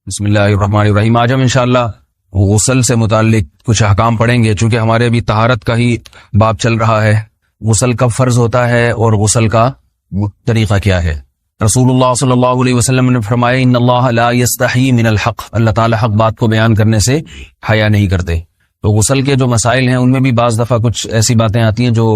بسم اللہ الرحمن الرحیم۔ آج ہم انشاءاللہ غسل سے متعلق کچھ احکام پڑھیں گے، چونکہ ہمارے ابھی طہارت کا ہی باب چل رہا ہے۔ غسل کب فرض ہوتا ہے اور غسل کا طریقہ کیا ہے؟ رسول اللہ صلی اللہ علیہ وسلم نے فرمایا ان اللہ لا یستحی من الحق، اللہ تعالی حق بات کو بیان کرنے سے حیا نہیں کرتے۔ تو غسل کے جو مسائل ہیں ان میں بھی بعض دفعہ کچھ ایسی باتیں آتی ہیں جو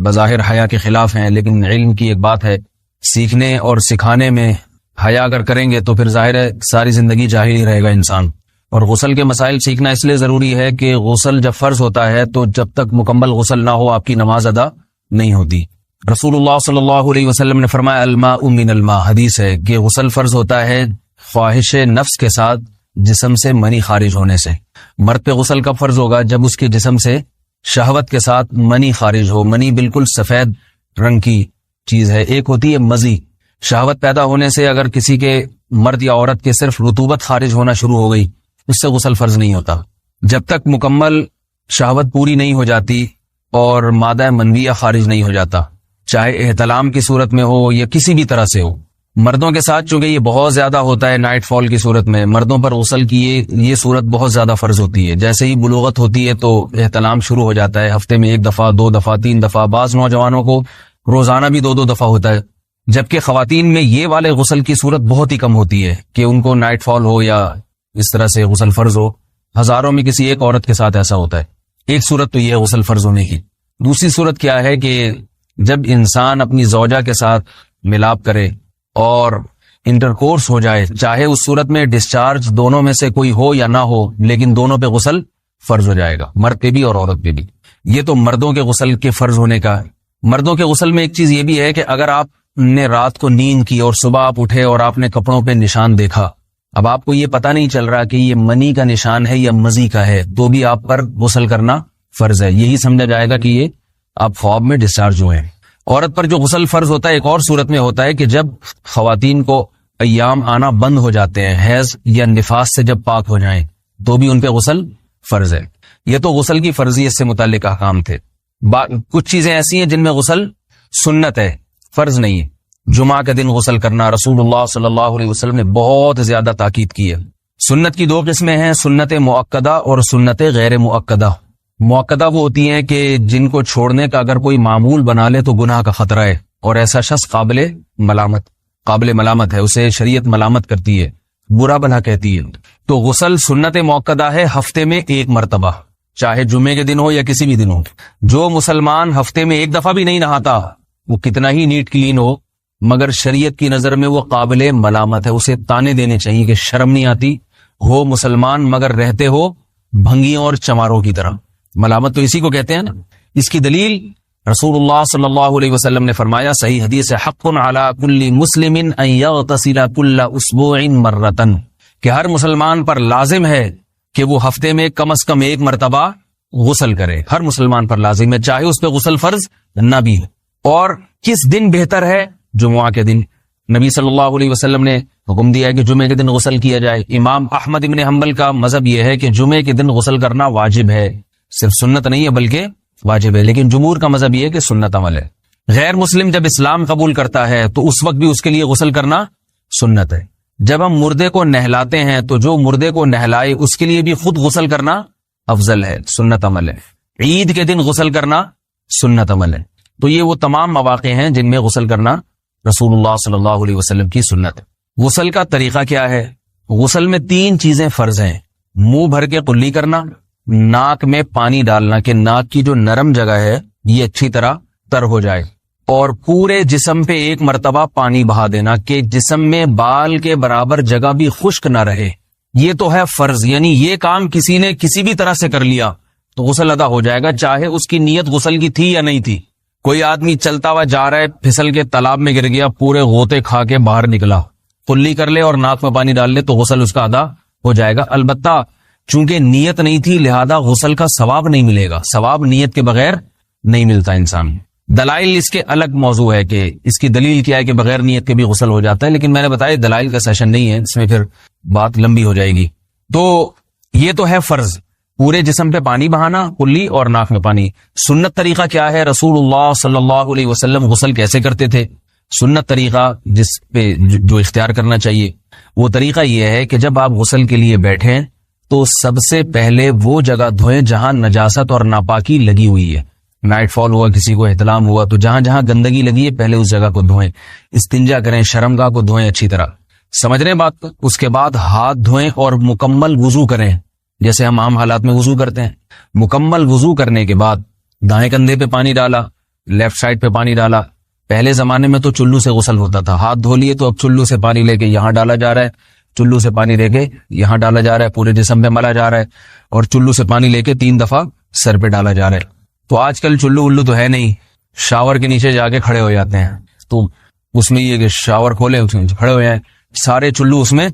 بظاہر حیا کے خلاف ہیں، لیکن علم کی ایک بات ہے، سیکھنے اور سکھانے میں حیا اگر کریں گے تو پھر ظاہر ہے ساری زندگی جاہل ہی رہے گا انسان۔ اور غسل کے مسائل سیکھنا اس لیے ضروری ہے کہ غسل جب فرض ہوتا ہے تو جب تک مکمل غسل نہ ہو آپ کی نماز ادا نہیں ہوتی۔ رسول اللہ صلی اللہ علیہ وسلم نے فرمایا الماء من الماء، حدیث ہے کہ غسل فرض ہوتا ہے خواہش نفس کے ساتھ جسم سے منی خارج ہونے سے۔ مرد پہ غسل کب فرض ہوگا؟ جب اس کے جسم سے شہوت کے ساتھ منی خارج ہو۔ منی بالکل سفید رنگ کی چیز ہے، ایک ہوتی ہے مزی۔ شہوت پیدا ہونے سے اگر کسی کے مرد یا عورت کے صرف رطوبت خارج ہونا شروع ہو گئی، اس سے غسل فرض نہیں ہوتا۔ جب تک مکمل شہوت پوری نہیں ہو جاتی اور مادہ منویہ خارج نہیں ہو جاتا، چاہے احتلام کی صورت میں ہو یا کسی بھی طرح سے ہو۔ مردوں کے ساتھ چونکہ یہ بہت زیادہ ہوتا ہے، نائٹ فال کی صورت میں مردوں پر غسل کی یہ صورت بہت زیادہ فرض ہوتی ہے۔ جیسے ہی بلوغت ہوتی ہے تو احتلام شروع ہو جاتا ہے، ہفتے میں 1 دفعہ 2 دفعہ 3 دفعہ، بعض نوجوانوں کو روزانہ بھی 2 دفعہ ہوتا ہے، جبکہ خواتین میں یہ والے غسل کی صورت بہت ہی کم ہوتی ہے کہ ان کو نائٹ فال ہو یا اس طرح سے غسل فرض ہو۔ ہزاروں میں کسی ایک عورت کے ساتھ ایسا ہوتا ہے۔ ایک صورت تو یہ ہے غسل فرض ہونے کی۔ دوسری صورت کیا ہے کہ جب انسان اپنی زوجہ کے ساتھ ملاپ کرے اور انٹرکورس ہو جائے، چاہے اس صورت میں ڈسچارج دونوں میں سے کوئی ہو یا نہ ہو، لیکن دونوں پہ غسل فرض ہو جائے گا، مرد پہ بھی اور عورت پہ بھی۔ یہ تو مردوں کے غسل کے فرض ہونے کا ہے۔ مردوں کے غسل میں ایک چیز یہ بھی ہے کہ اگر آپ نے رات کو نیند کی اور صبح آپ اٹھے اور آپ نے کپڑوں پہ نشان دیکھا، اب آپ کو یہ پتہ نہیں چل رہا کہ یہ منی کا نشان ہے یا مزی کا ہے، تو بھی آپ پر غسل کرنا فرض ہے۔ یہی سمجھا جائے گا کہ یہ آپ خواب میں ڈسچارج ہوئے ہیں۔ عورت پر جو غسل فرض ہوتا ہے ایک اور صورت میں ہوتا ہے کہ جب خواتین کو ایام آنا بند ہو جاتے ہیں، حیض یا نفاس سے جب پاک ہو جائیں، تو بھی ان پہ غسل فرض ہے۔ یہ تو غسل کی فرضیت سے متعلق احکام تھے۔ کچھ چیزیں ایسی ہیں جن میں غسل سنت ہے، فرض نہیں ہے۔ جمعہ کے دن غسل کرنا رسول اللہ صلی اللہ علیہ وسلم نے بہت زیادہ تاکید کی ہے۔ سنت کی 2 قسمیں ہیں، سنت مؤکدہ اور سنت غیر مؤکدہ۔ مؤکدہ وہ ہوتی ہیں کہ جن کو چھوڑنے کا اگر کوئی معمول بنا لے تو گناہ کا خطرہ ہے، اور ایسا شخص قابل ملامت ہے، اسے شریعت ملامت کرتی ہے، برا بھلا کہتی ہے۔ تو غسل سنت مؤکدہ ہے، ہفتے میں 1 مرتبہ، چاہے جمعے کے دن ہو یا کسی بھی دن ہو۔ جو مسلمان ہفتے میں 1 دفعہ بھی نہیں نہاتا، وہ کتنا ہی نیٹ کلین ہو، مگر شریعت کی نظر میں وہ قابل ملامت ہے، اسے تانے دینے چاہیے کہ شرم نہیں آتی ہو مسلمان مگر رہتے ہو بھنگیوں اور چماروں کی طرح۔ ملامت تو اسی کو کہتے ہیں نا۔ اس کی دلیل رسول اللہ صلی اللہ علیہ وسلم نے فرمایا، صحیح حدیث ہے، حق علی کل مسلم ان یغتسل کل اسبوع مرۃ، کہ ہر مسلمان پر لازم ہے کہ وہ ہفتے میں کم از کم 1 مرتبہ غسل کرے۔ ہر مسلمان پر لازم ہے، چاہے اس پہ غسل فرض نہ بھی ہو۔ اور کس دن بہتر ہے؟ جمعہ کے دن۔ نبی صلی اللہ علیہ وسلم نے حکم دیا ہے کہ جمعے کے دن غسل کیا جائے۔ امام احمد ابن حنبل کا مذہب یہ ہے کہ جمعے کے دن غسل کرنا واجب ہے، صرف سنت نہیں ہے بلکہ واجب ہے، لیکن جمہور کا مذہب یہ ہے کہ سنت عمل ہے۔ غیر مسلم جب اسلام قبول کرتا ہے تو اس وقت بھی اس کے لیے غسل کرنا سنت ہے۔ جب ہم مردے کو نہلاتے ہیں تو جو مردے کو نہلائے اس کے لیے بھی خود غسل کرنا افضل ہے، سنت عمل ہے۔ عید کے دن غسل کرنا سنت عمل ہے۔ تو یہ وہ تمام مواقع ہیں جن میں غسل کرنا رسول اللہ صلی اللہ علیہ وسلم کی سنت ہے۔ غسل کا طریقہ کیا ہے؟ غسل میں 3 چیزیں فرض ہیں، منہ بھر کے قلی کرنا، ناک میں پانی ڈالنا کہ ناک کی جو نرم جگہ ہے یہ اچھی طرح تر ہو جائے، اور پورے جسم پہ 1 مرتبہ پانی بہا دینا کہ جسم میں بال کے برابر جگہ بھی خشک نہ رہے۔ یہ تو ہے فرض، یعنی یہ کام کسی نے کسی بھی طرح سے کر لیا تو غسل ادا ہو جائے گا، چاہے اس کی نیت غسل کی تھی یا نہیں تھی۔ کوئی آدمی چلتا ہوا جا رہا ہے، پھسل کے تالاب میں گر گیا، پورے غوطے کھا کے باہر نکلا، قلی کر لے اور ناک میں پانی ڈال لے تو غسل اس کا ادا ہو جائے گا۔ البتہ چونکہ نیت نہیں تھی لہذا غسل کا ثواب نہیں ملے گا، ثواب نیت کے بغیر نہیں ملتا انسان۔ دلائل اس کے الگ موضوع ہے کہ اس کی دلیل کیا ہے کہ بغیر نیت کے بھی غسل ہو جاتا ہے، لیکن میں نے بتایا دلائل کا سیشن نہیں ہے، اس میں پھر بات لمبی ہو جائے گی۔ تو یہ تو ہے فرض، پورے جسم پہ پانی بہانا، قلی اور ناک میں پانی۔ سنت طریقہ کیا ہے؟ رسول اللہ صلی اللہ علیہ وسلم غسل کیسے کرتے تھے؟ سنت طریقہ جس پہ جو اختیار کرنا چاہیے، وہ طریقہ یہ ہے کہ جب آپ غسل کے لیے بیٹھیں تو سب سے پہلے وہ جگہ دھوئیں جہاں نجاست اور ناپاکی لگی ہوئی ہے. نائٹ فال ہوا, کسی کو احتلام ہوا, تو جہاں جہاں گندگی لگی ہے پہلے اس جگہ کو دھوئیں. استنجا کریں, شرمگاہ کو دھوئیں اچھی طرح. سمجھ رہے ہیں بات کو؟ اس کے بعد ہاتھ دھوئیں اور مکمل وضو کریں جیسے ہم عام حالات میں وضو کرتے ہیں. مکمل وضو کرنے کے بعد دائیں کندھے پہ پانی ڈالا, لیفٹ سائڈ پہ پانی ڈالا. پہلے زمانے میں تو چلو سے غسل ہوتا تھا, ہاتھ دھو لیے تو اب چلو سے پانی لے کے یہاں ڈالا جا رہا ہے, چلو سے پانی لے کے یہاں ڈالا جا رہا ہے, پورے جسم پہ ملا جا رہا ہے, اور چلو سے پانی لے کے 3 دفعہ سر پہ ڈالا جا رہا ہے. تو آج کل چلو الو تو ہے نہیں, شاور کے نیچے جا کے کھڑے ہو جاتے ہیں. تو اس میں یہ کہ شاور کھولے اس میں کھڑے ہو جائیں, سارے چلو اس میں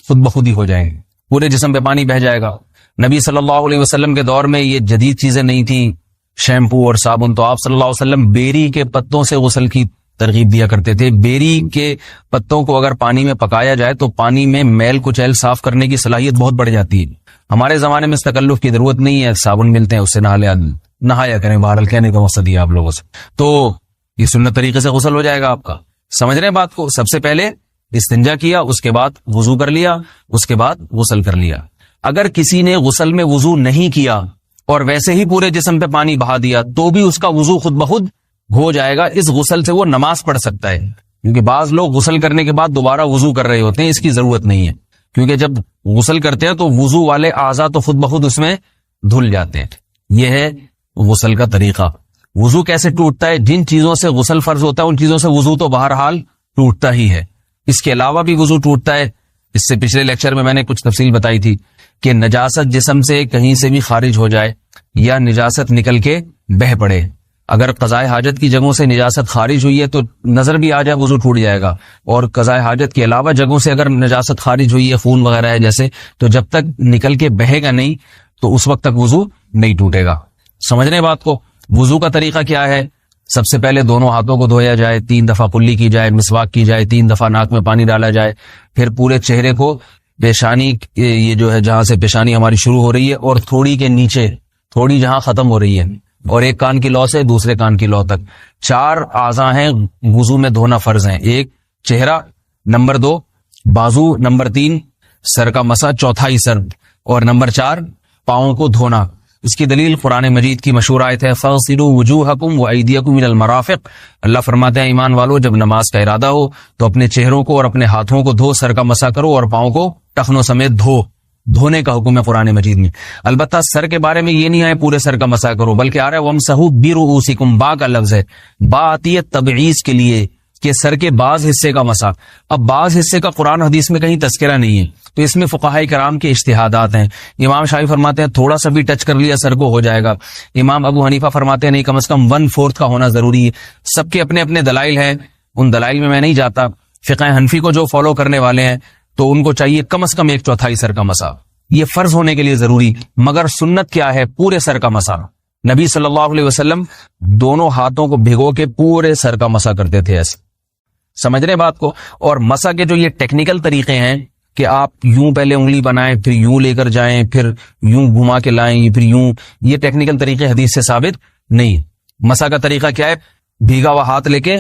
خود بخود ہی ہو جائیں گے, پورے جسم پہ پانی بہ جائے گا. نبی صلی اللہ علیہ وسلم کے دور میں یہ جدید چیزیں نہیں تھیں, شیمپو اور صابن. تو آپ صلی اللہ علیہ وسلم بیری کے پتوں سے غسل کی ترغیب دیا کرتے تھے. بیری کے پتوں کو اگر پانی میں پکایا جائے تو پانی میں میل کچیل صاف کرنے کی صلاحیت بہت بڑھ جاتی ہے. ہمارے زمانے میں اس تکلف کی ضرورت نہیں ہے, صابن ملتے ہیں اس سے نہایا کریں. بہرحال کہنے کا مقصد یہ آپ لوگوں سے, تو یہ سنت طریقے سے غسل ہو جائے گا آپ کا. سمجھ رہے ہیں بات کو؟ سب سے پہلے استنجا کیا, اس کے بعد وضو کر لیا, اس کے بعد غسل کر لیا. اگر کسی نے غسل میں وضو نہیں کیا اور ویسے ہی پورے جسم پہ پانی بہا دیا تو بھی اس کا وضو خود بخود ہو جائے گا. اس غسل سے وہ نماز پڑھ سکتا ہے, کیونکہ بعض لوگ غسل کرنے کے بعد دوبارہ وضو کر رہے ہوتے ہیں. اس کی ضرورت نہیں ہے, کیونکہ جب غسل کرتے ہیں تو وضو والے اعضاء تو خود بخود اس میں دھل جاتے ہیں. یہ ہے غسل کا طریقہ. وضو کیسے ٹوٹتا ہے؟ جن چیزوں سے غسل فرض ہوتا ہے ان چیزوں سے وضو تو بہرحال ٹوٹتا ہی ہے. اس کے علاوہ بھی وضو ٹوٹتا ہے. اس سے پچھلے لیکچر میں نے کچھ تفصیل بتائی تھی کہ نجاست جسم سے کہیں سے بھی خارج ہو جائے یا نجاست نکل کے بہ پڑے. اگر قضائے حاجت کی جگہوں سے نجاست خارج ہوئی ہے تو نظر بھی آ جائے وضو ٹوٹ جائے گا, اور قضائے حاجت کے علاوہ جگہوں سے اگر نجاست خارج ہوئی ہے, خون وغیرہ ہے جیسے, تو جب تک نکل کے بہے گا نہیں تو اس وقت تک وضو نہیں ٹوٹے گا. سمجھ رہے بات کو؟ وضو کا طریقہ کیا ہے؟ سب سے پہلے دونوں ہاتھوں کو دھویا جائے, 3 دفعہ کلی کی جائے, مسواک کی جائے, 3 دفعہ ناک میں پانی ڈالا جائے. پھر پورے چہرے کو, پیشانی یہ جو ہے جہاں سے پیشانی ہماری شروع ہو رہی ہے اور تھوڑی کے نیچے تھوڑی جہاں ختم ہو رہی ہے, اور ایک کان کی لو سے دوسرے کان کی لو تک 4 اعضاء ہیں وضو میں دھونا فرض ہیں. 1 چہرہ, نمبر 2 بازو, نمبر 3 سر کا مسا, چوتھائی سر, اور نمبر 4 پاؤں کو دھونا. اس کی دلیل قرآن مجید کی مشہور آیت ہے فَاغْسِلُوا وُجُوهَكُمْ وَأَيْدِيَكُمْ إِلَى الْمَرَافِقِ. اللہ فرماتے ہیں ایمان والو, جب نماز کا ارادہ ہو تو اپنے چہروں کو اور اپنے ہاتھوں کو دھو, سر کا مسا کرو اور پاؤں کو ٹخنوں سمیت دھونے کا حکم ہے قرآن مجید میں. البتہ سر کے بارے میں یہ نہیں آئے پورے سر کا مسا کرو, بلکہ آ رہا ہے وَامْسَحُوا بِرُؤُوسِكُمْ. با کا لفظ ہے, با آتی ہے تبعیض کے لیے کہ سر کے بعض حصے کا مسا. اب بعض حصے کا قرآن حدیث میں کہیں تذکرہ نہیں ہے, تو اس میں فقہاء کرام کے اجتہادات ہیں. امام شافعی فرماتے ہیں تھوڑا سا بھی ٹچ کر لیا سر کو ہو جائے گا. امام ابو حنیفہ فرماتے ہیں نہیں, کم از کم 1/4 کا ہونا ضروری ہے. سب کے اپنے اپنے دلائل ہیں, ان دلائل میں نہیں جاتا. فقہ حنفی کو جو فالو کرنے والے ہیں تو ان کو چاہیے کم از کم 1/4 سر کا مسا, یہ فرض ہونے کے لیے ضروری. مگر سنت کیا ہے؟ پورے سر کا مسا. نبی صلی اللہ علیہ وسلم دونوں ہاتھوں کو بھگو کے پورے سر کا مسا کرتے تھے. ایسے سمجھ رہے بات کو؟ اور مسا کے جو یہ ٹیکنیکل طریقے ہیں کہ آپ یوں پہلے انگلی بنائیں, پھر یوں لے کر جائیں, پھر یوں گھما کے لائیں, پھر یوں, یہ ٹیکنیکل طریقے حدیث سے ثابت نہیں. مسا کا طریقہ کیا ہے؟ بھیگا ہوا ہاتھ لے کے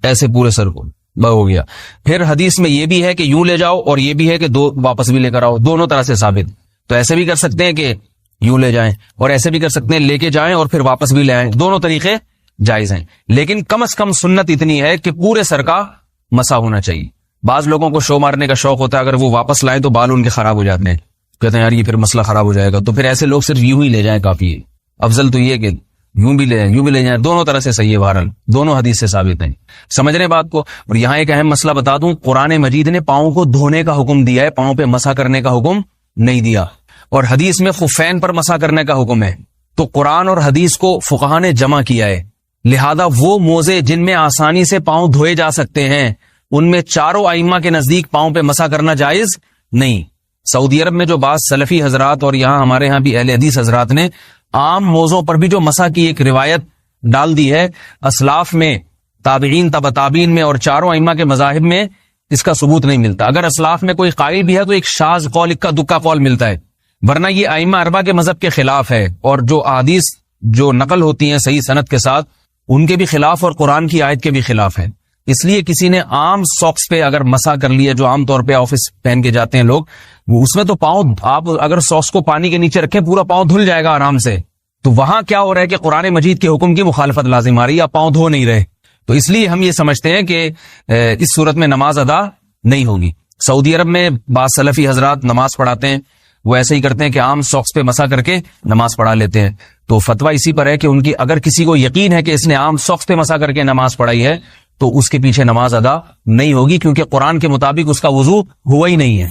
ایسے پورے سر کو ہو گیا. پھر حدیث میں یہ بھی ہے کہ یوں لے جاؤ اور یہ بھی ہے کہ 2 واپس بھی لے کر آؤ, دونوں طرح سے ثابت. تو ایسے بھی کر سکتے ہیں کہ یوں لے جائیں, اور ایسے بھی کر سکتے ہیں لے کے جائیں اور پھر واپس بھی لے آئیں, دونوں طریقے جائز ہیں. لیکن کم از کم سنت اتنی ہے کہ پورے سر کا مسا ہونا چاہیے. بعض لوگوں کو شو مارنے کا شوق ہوتا ہے, اگر وہ واپس لائیں تو بال ان کے خراب ہو جاتے ہیں, کہتے ہیں یار یہ پھر مسئلہ خراب ہو جائے گا. تو پھر ایسے لوگ صرف یوں ہی لے جائیں کافی ہے. افضل تو یہ کہ یوں بھی لے جائیں, یوں بھی لے جائیں, دونوں طرح سے صحیح ہے. بہرحال دونوں حدیث سے ثابت ہیں. سمجھ رہے بات کو؟ اور یہاں ایک اہم مسئلہ بتا دوں, قرآن مجید نے پاؤں کو دھونے کا حکم دیا ہے, پاؤں پہ مسا کرنے کا حکم نہیں دیا. اور حدیث میں خفین پر مسا کرنے کا حکم ہے. تو قرآن اور حدیث کو فقہاء نے جمع کیا ہے. لہذا وہ موزے جن میں آسانی سے پاؤں دھوئے جا سکتے ہیں ان میں چاروں ائمہ کے نزدیک پاؤں پہ مسا کرنا جائز نہیں. سعودی عرب میں جو بعض سلفی حضرات اور یہاں ہمارے ہاں بھی اہل حدیث حضرات نے عام موضوع پر بھی جو مسا کی ایک روایت ڈال دی ہے, اسلاف میں, تابعین, تبع تابعین میں اور چاروں ائمہ کے مذاہب میں اس کا ثبوت نہیں ملتا. اگر اسلاف میں کوئی قائل بھی ہے تو ایک شاذ قول, اکا دکا قول ملتا ہے, ورنہ یہ ائمہ اربعہ کے مذہب کے خلاف ہے. اور جو احادیث جو نقل ہوتی ہیں صحیح سند کے ساتھ ان کے بھی خلاف اور قرآن کی آیت کے بھی خلاف ہے. اس لیے کسی نے عام ساکس پہ اگر مسا کر لیا، جو عام طور پہ آفس پہن کے جاتے ہیں لوگ، وہ اس میں تو پاؤں، آپ اگر ساکس کو پانی کے نیچے رکھیں پورا پاؤں دھل جائے گا آرام سے. تو وہاں کیا ہو رہا ہے کہ قرآن مجید کے حکم کی مخالفت لازم آ رہی ہے، آپ پاؤں دھو نہیں رہے. تو اس لیے ہم یہ سمجھتے ہیں کہ اس صورت میں نماز ادا نہیں ہوگی. سعودی عرب میں بعض سلفی حضرات نماز پڑھاتے ہیں، وہ ایسے ہی کرتے ہیں کہ عام ساکس پہ مسا کر کے نماز پڑھا لیتے ہیں. تو فتویٰ اسی پر ہے کہ ان کی اگر کسی کو یقین ہے کہ اس نے عام ساکس پہ مسا کر کے نماز پڑھائی ہے تو اس کے پیچھے نماز ادا نہیں ہوگی، کیونکہ قرآن کے مطابق اس کا وضو ہوا ہی نہیں ہے.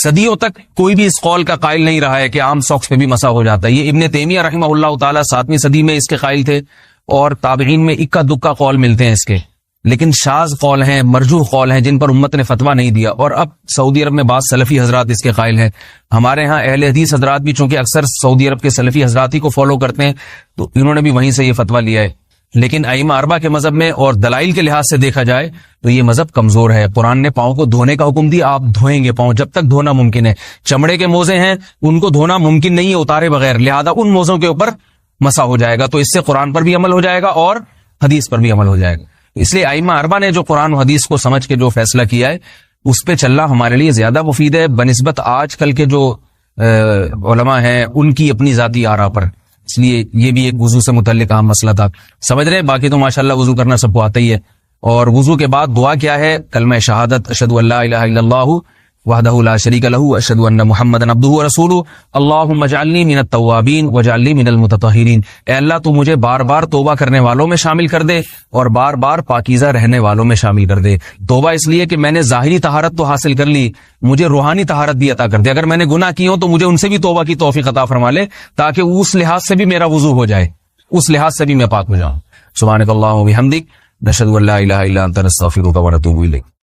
صدیوں تک کوئی بھی اس قول کا قائل نہیں رہا ہے کہ عام ساکس پہ بھی مسا ہو جاتا ہے. یہ ابن تیمیہ رحمہ اللہ تعالی 7ویں صدی میں اس کے قائل تھے، اور تابعین میں اکا دکا قول ملتے ہیں اس کے، لیکن شاذ قول ہیں، مرجوح قول ہیں، جن پر امت نے فتویٰ نہیں دیا. اور اب سعودی عرب میں بعض سلفی حضرات اس کے قائل ہیں. ہمارے ہاں اہل حدیث حضرات بھی چونکہ اکثر سعودی عرب کے سلفی حضرات ہی کو فالو کرتے ہیں، تو انہوں نے بھی وہیں سے یہ فتویٰ لیا ہے. لیکن ائمہ اربعہ کے مذہب میں اور دلائل کے لحاظ سے دیکھا جائے تو یہ مذہب کمزور ہے. قرآن نے پاؤں کو دھونے کا حکم دیا، آپ دھوئیں گے پاؤں جب تک دھونا ممکن ہے. چمڑے کے موزے ہیں، ان کو دھونا ممکن نہیں ہے اتارے بغیر، لہذا ان موزوں کے اوپر مسا ہو جائے گا. تو اس سے قرآن پر بھی عمل ہو جائے گا اور حدیث پر بھی عمل ہو جائے گا. اس لیے ائمہ اربعہ نے جو قرآن و حدیث کو سمجھ کے جو فیصلہ کیا ہے اس پہ چلنا ہمارے لیے زیادہ مفید ہے بنسبت آج کل کے جو علماء ہیں ان کی اپنی ذاتی آراء پر. اس لیے یہ بھی ایک وضو سے متعلق اہم مسئلہ تھا. سمجھ رہے ہیں؟ باقی تو ماشاءاللہ وضو کرنا سب کو آتا ہی ہے. اور وضو کے بعد دعا کیا ہے؟ کلمہ شہادت، اشہد ان لا الہ الا اللہ وحدہ لا شریک لہ اشہد ان محمدا عبدہ ورسولہ اللہم اجعلنی من التوابین واجعلنی من المتطہرین. اے اللہ تو مجھے بار بار توبہ کرنے والوں میں شامل کر دے اور بار بار پاکیزہ رہنے والوں میں شامل کر دے. توبہ اس لیے کہ میں نے ظاہری طہارت تو حاصل کر لی، مجھے روحانی طہارت بھی عطا کر دے. اگر میں نے گناہ کی ہوں تو مجھے ان سے بھی توبہ کی توفیق عطا فرما لے، تاکہ اس لحاظ سے بھی میرا وضو ہو جائے، اس لحاظ سے بھی میں پاک ہو جاؤں. سبحانک اللہم و بحمدک، نشہد ان لا الہ الا انت، نستغفرک و نتوب الیک.